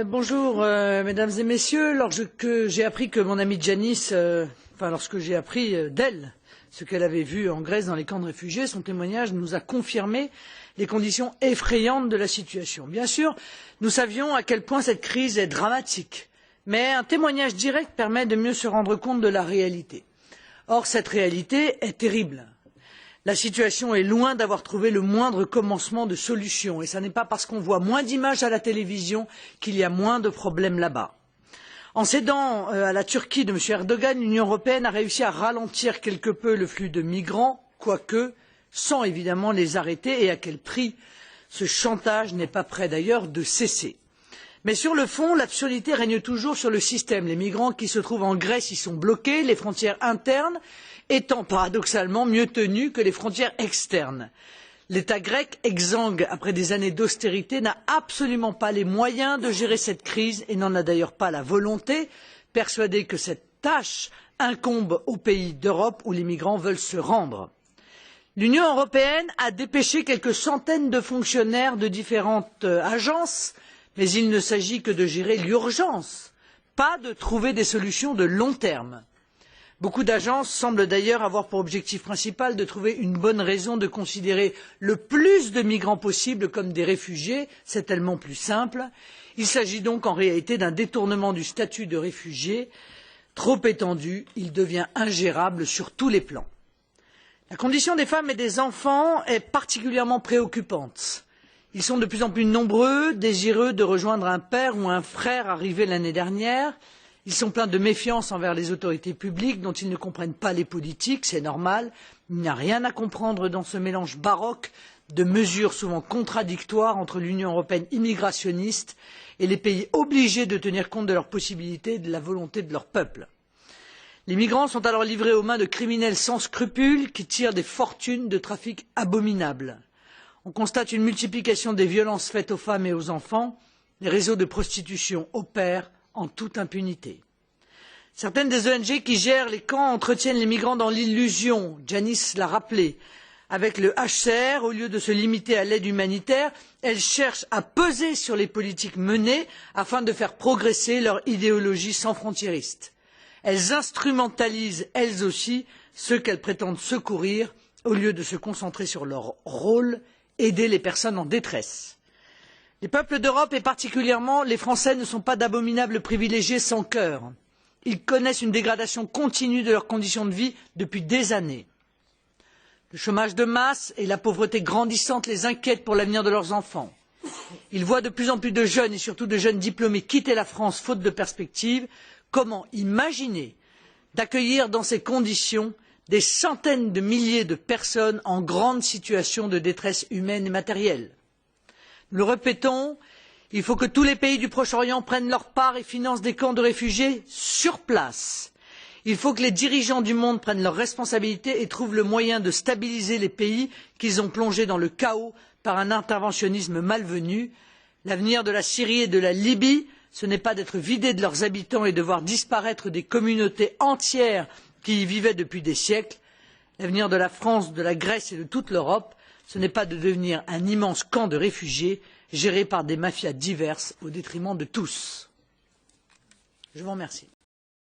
Bonjour, mesdames et messieurs. Lorsque j'ai appris que mon amie Giannis, lorsque j'ai appris d'elle ce qu'elle avait vu en Grèce dans les camps de réfugiés, son témoignage nous a confirmé les conditions effrayantes de la situation. Bien sûr, nous savions à quel point cette crise est dramatique, mais un témoignage direct permet de mieux se rendre compte de la réalité. Or, cette réalité est terrible. La situation est loin d'avoir trouvé le moindre commencement de solution, et ce n'est pas parce qu'on voit moins d'images à la télévision qu'il y a moins de problèmes là-bas. En cédant à la Turquie de M. Erdogan, l'Union européenne a réussi à ralentir quelque peu le flux de migrants, quoique sans évidemment les arrêter, et à quel prix? Ce chantage n'est pas près d'ailleurs de cesser. Mais sur le fond, l'absurdité règne toujours sur le système. Les migrants qui se trouvent en Grèce y sont bloqués, les frontières internes étant paradoxalement mieux tenues que les frontières externes. L'État grec, exsangue après des années d'austérité, n'a absolument pas les moyens de gérer cette crise et n'en a d'ailleurs pas la volonté, persuadé que cette tâche incombe aux pays d'Europe où les migrants veulent se rendre. L'Union européenne a dépêché quelques centaines de fonctionnaires de différentes agences, mais il ne s'agit que de gérer l'urgence, pas de trouver des solutions de long terme. Beaucoup d'agences semblent d'ailleurs avoir pour objectif principal de trouver une bonne raison de considérer le plus de migrants possible comme des réfugiés, c'est tellement plus simple. Il s'agit donc en réalité d'un détournement du statut de réfugié trop étendu, il devient ingérable sur tous les plans. La condition des femmes et des enfants est particulièrement préoccupante. Ils sont de plus en plus nombreux, désireux de rejoindre un père ou un frère arrivé l'année dernière. Ils sont pleins de méfiance envers les autorités publiques dont ils ne comprennent pas les politiques, c'est normal. Il n'y a rien à comprendre dans ce mélange baroque de mesures souvent contradictoires entre l'Union européenne immigrationniste et les pays obligés de tenir compte de leurs possibilités et de la volonté de leur peuple. Les migrants sont alors livrés aux mains de criminels sans scrupules qui tirent des fortunes de trafics abominables. On constate une multiplication des violences faites aux femmes et aux enfants. Les réseaux de prostitution opèrent en toute impunité. Certaines des ONG qui gèrent les camps entretiennent les migrants dans l'illusion, Giannis l'a rappelé. Avec le HCR, au lieu de se limiter à l'aide humanitaire, elles cherchent à peser sur les politiques menées afin de faire progresser leur idéologie sans frontiériste. Elles instrumentalisent, elles aussi, ceux qu'elles prétendent secourir, au lieu de se concentrer sur leur rôle, aider les personnes en détresse. Les peuples d'Europe, et particulièrement les Français, ne sont pas d'abominables privilégiés sans cœur. Ils connaissent une dégradation continue de leurs conditions de vie depuis des années. Le chômage de masse et la pauvreté grandissante les inquiètent pour l'avenir de leurs enfants. Ils voient de plus en plus de jeunes, et surtout de jeunes diplômés, quitter la France faute de perspectives. Comment imaginer d'accueillir dans ces conditions des centaines de milliers de personnes en grande situation de détresse humaine et matérielle? Nous le répétons, il faut que tous les pays du Proche-Orient prennent leur part et financent des camps de réfugiés sur place. Il faut que les dirigeants du monde prennent leurs responsabilités et trouvent le moyen de stabiliser les pays qu'ils ont plongés dans le chaos par un interventionnisme malvenu. L'avenir de la Syrie et de la Libye, ce n'est pas d'être vidés de leurs habitants et de voir disparaître des communautés entières qui y vivaient depuis des siècles. L'avenir de la France, de la Grèce et de toute l'Europe, ce n'est pas de devenir un immense camp de réfugiés géré par des mafias diverses au détriment de tous. Je vous remercie.